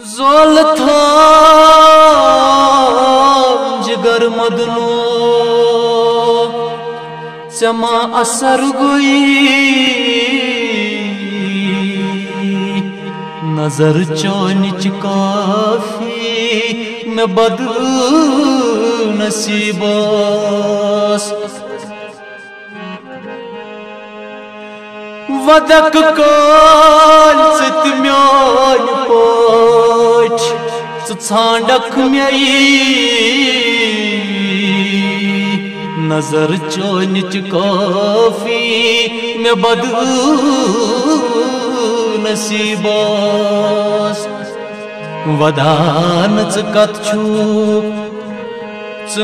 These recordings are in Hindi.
जोल था जिगर मदनो चमा असर गुई नजर चोनिच काफी में बद नसीबास वदक काल सित म्यान पोच छांडक म्याई नजर चोनिच काफी में बद नसीबास वदान कत छु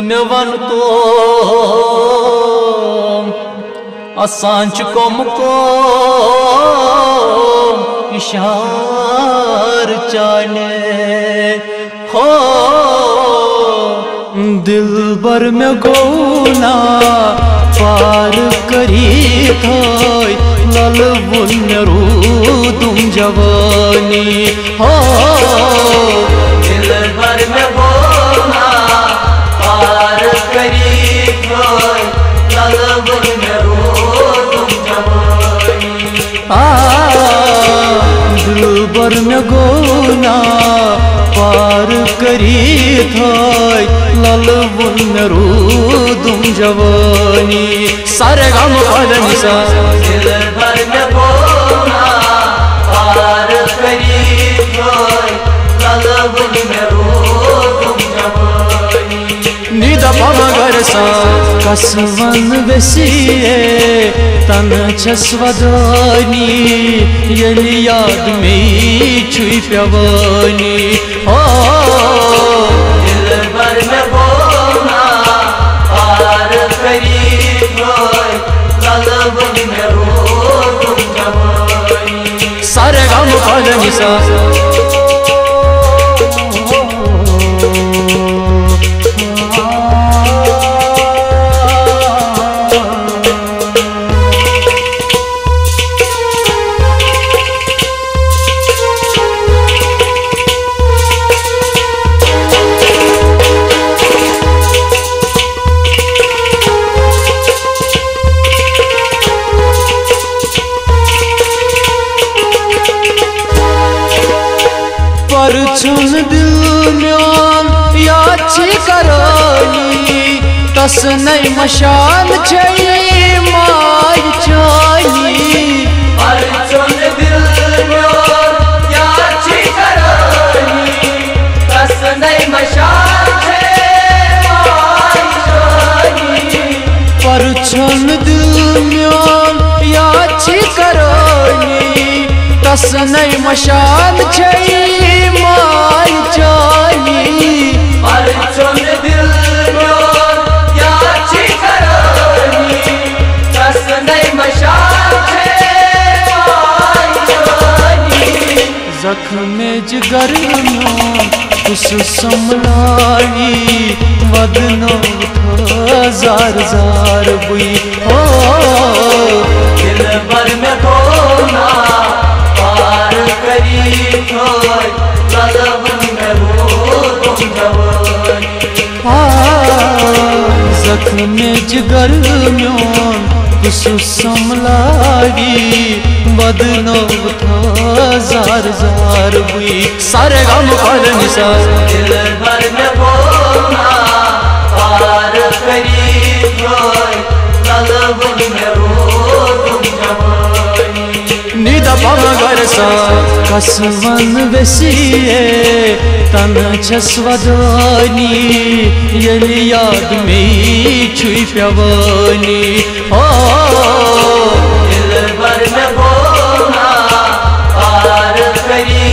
मे वन तो असांच कोम को इशार चाने हो दिल बर में गोना पार करी थोय लल बुन रू तुम जवानी हो दिल बर में गोना पार करी थोय लल बुन रू तुम जवानी दिल बर में गोना पार करी थोय लल बुन रू तुम जवानी सारे गम पदनी सा दिल भर में गोना पार करी थोय लल बुन रू तुम जवानी निद पमगर सा कसवन बेसिए तन छस्वदानी यली याद में छुई प्यवानी हो दिल भर में गोना पार करी थोय लल बुन रू तुम जवानी सारे गम पदनी सा छुन दिल म्यान याची करानी तस नई मशाल चाहिए माय चाहिए छुन दिल म्यान याची करानी तस नई मशाल चाहिए पर छुन दिल म्यान याची करानी तस नई मशाल चाहिए माय चाहिए पर छुन दिल म्यान याची करानी तस नई मशाल चाहिए जख्म जिगर म्यान उस संभलानी वदनो जार जार बुई हो दिल भर में गोना पार करी थोय लल बुन रू तुम जवानी जख्म जिगर म्यान कुसु समलागी बदनो जार जार बुई सारे गम पदनी सा दिल भर में गोना पार करी थोय लल बुन रू तुम जवानी निद पमगर सा कसवन बेसिए तन छस्वदानी यली याद में छुई प्यवानी हो दिल भर में गोना पार करी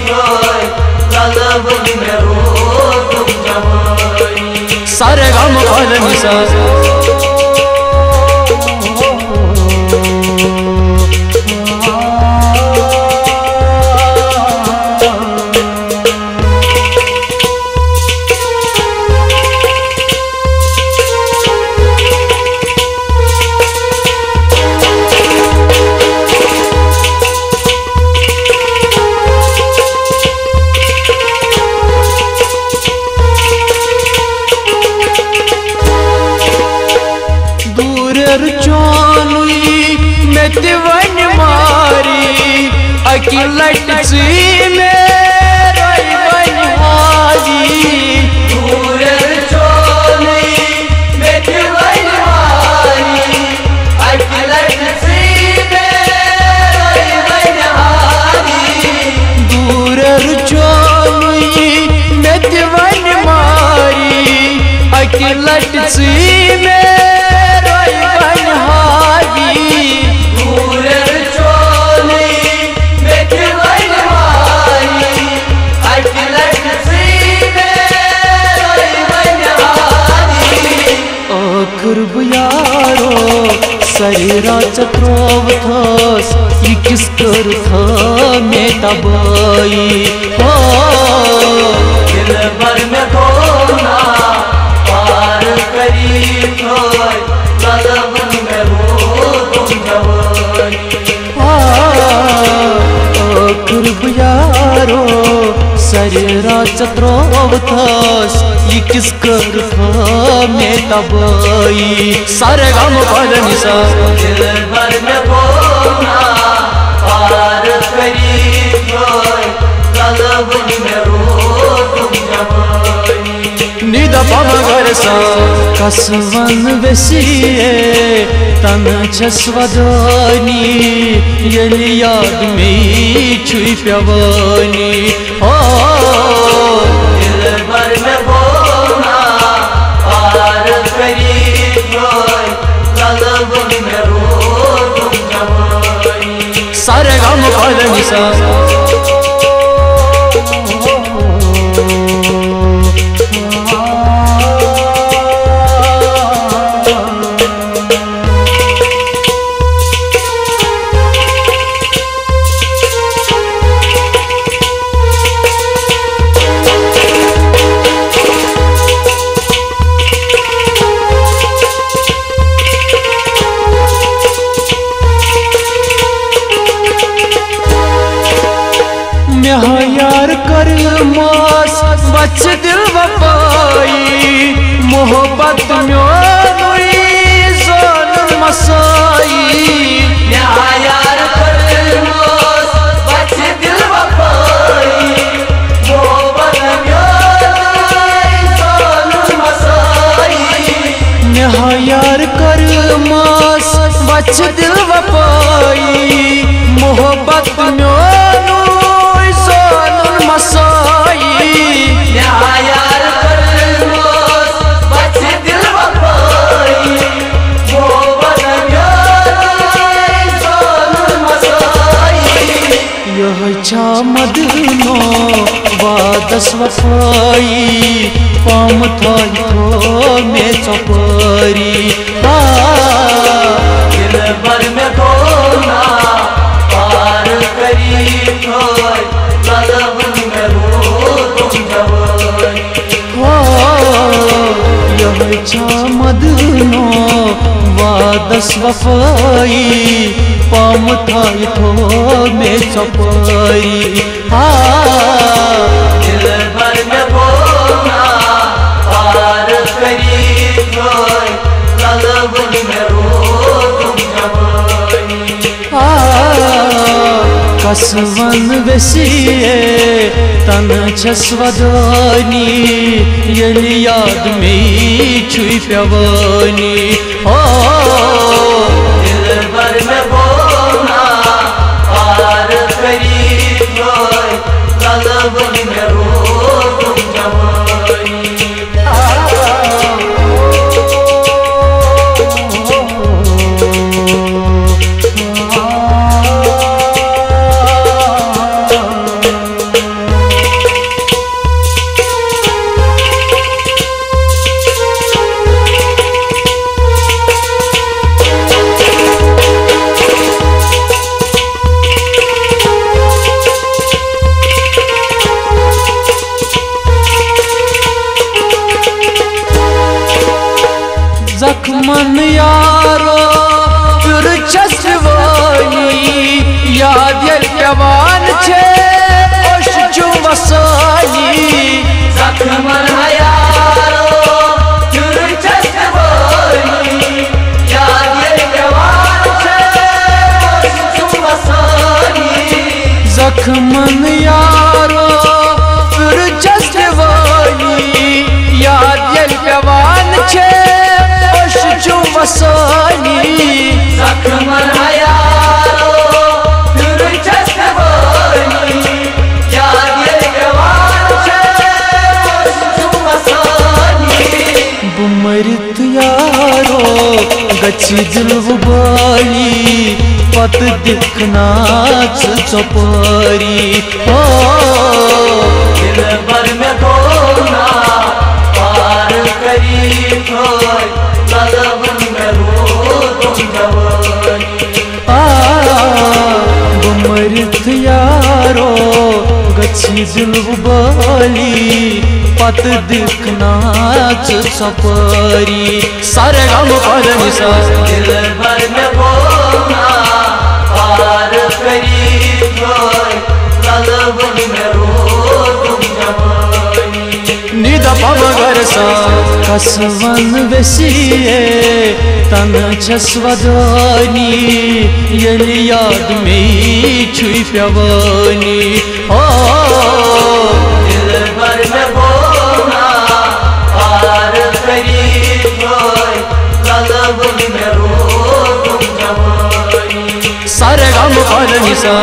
थोय लल बुन रू तुम जवानी सारे गम पदनी सा सी में रोई बनहागी दूर चोली में खिलाई मारी अखिलक सी में रोई बनहागी आखिर यारो सरेरा चत्रोव थस ये किस कर था में तबाई हो दिल भर में खोना पार करी खोई कलबन में हो तुम जवानी आखिर यारो सरेरा चत्रोव थस ये किस कर था में तबाई सारे गम पदनी सा दिल भर में खोना पार करी खोई कलबन में हो तुम जवानी निद पमगर सा कसवन वेसिए तन छस्वदानी यली याद में छुई प्यवानी हो दिल भर में बोना पार करी खोई कलबन में हो तुम जवानी सारे गम पदनी सा यार कर मास बच दिल वफाई मोहब्बत में जान मसाई यार कर मास बच दिल वफाई मोहब्बत में जान मसाई यार कर मास बच दिल वफाई मोहब्बत में यार कर मास बच दिल वफाई मोहब्बत में जान मसाई यह छा मदनो वादस वफाई पाम थाई थो में चपरी दिल भर में खोना पार करी खोई कलबन में हो तुम जवानी यह छा मदनो वादस वफाई पाम थाई थो में चपरी दिल भर में बोना पार करी खोई कलबन में हो तुम जवानी कसवन वेसिए तन छस्वदानी यली याद में छुई प्यवानी हो दिल भर में बोना पार करी खोई कलबन में हो तुम जवानी जख्मन यारो फिर चसवानी याद जवान छे ओश जो वसाई जख्मन यारो फिर चसवानी याद जवान छे ओश जो वसाई जख्मन यारो फिर चसवानी याद जवान छे वसानी जख्मन यारो फिर चसवानी याद जवान छे गच्छी दिल बाली पत दिखना चपारी हो दिल भर में खोना पार करी ललवन में रो तुम जवानी मरित यारो गच्छी दिल बाली पत दिखना चपारी सारे गम पर निशा दिल भर में खोना पार करी ललवन में रो तुम जवानी निद पमगर सा कसवन वसिए तन छस्वदानी यलि याद में छुई प्यवानी हो दिल भर में खोना पार करी ललवन में रो तुम जवानी सारे गम पर निशा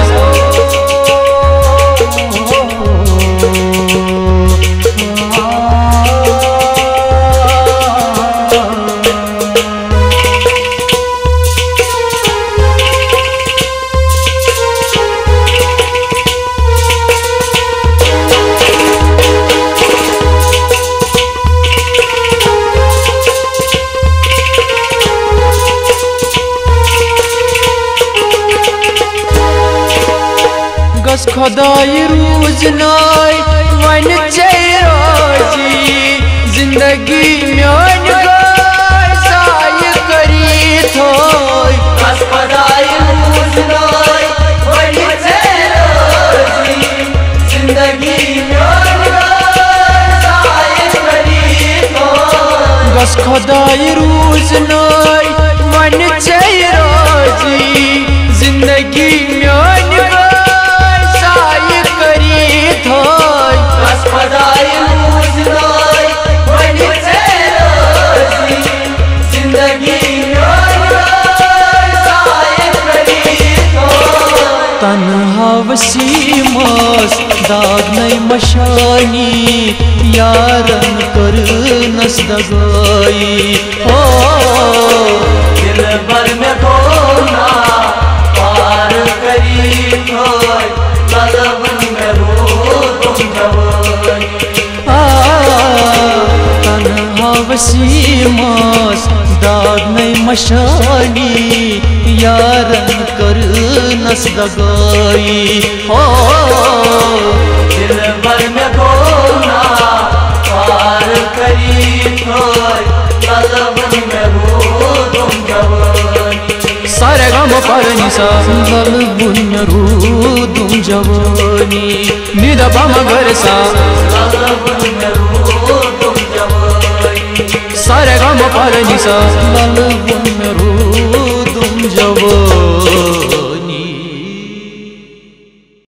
गस खुदाई रूज नाय वन रोजी जिंदगी म्यान गाय साय करी थोय गस खुदाई रूज नाय वन रोजी जिंदगी म्यान गाय साय करी थोय गस खुदाई रूज नाय वन रोजी जिंदगी म्यान तन्हा वसीमस दाग नई मशानी यारन कर नसदगाई हो दिल भर में खोना पार करी ललवन में रो तुम जवानी तन्हा वसीमस दाग नई मशानी यारन कर नसदगाई हो दिल भर में खोना पार करी ललवन में रो तुम जवानी सारे गम पर निशा ललवन रो तुम जवानी निद पमगर सा ललवन में रो तुम जवानी सारे गम पर निशा ललवन रो तुम जवानी।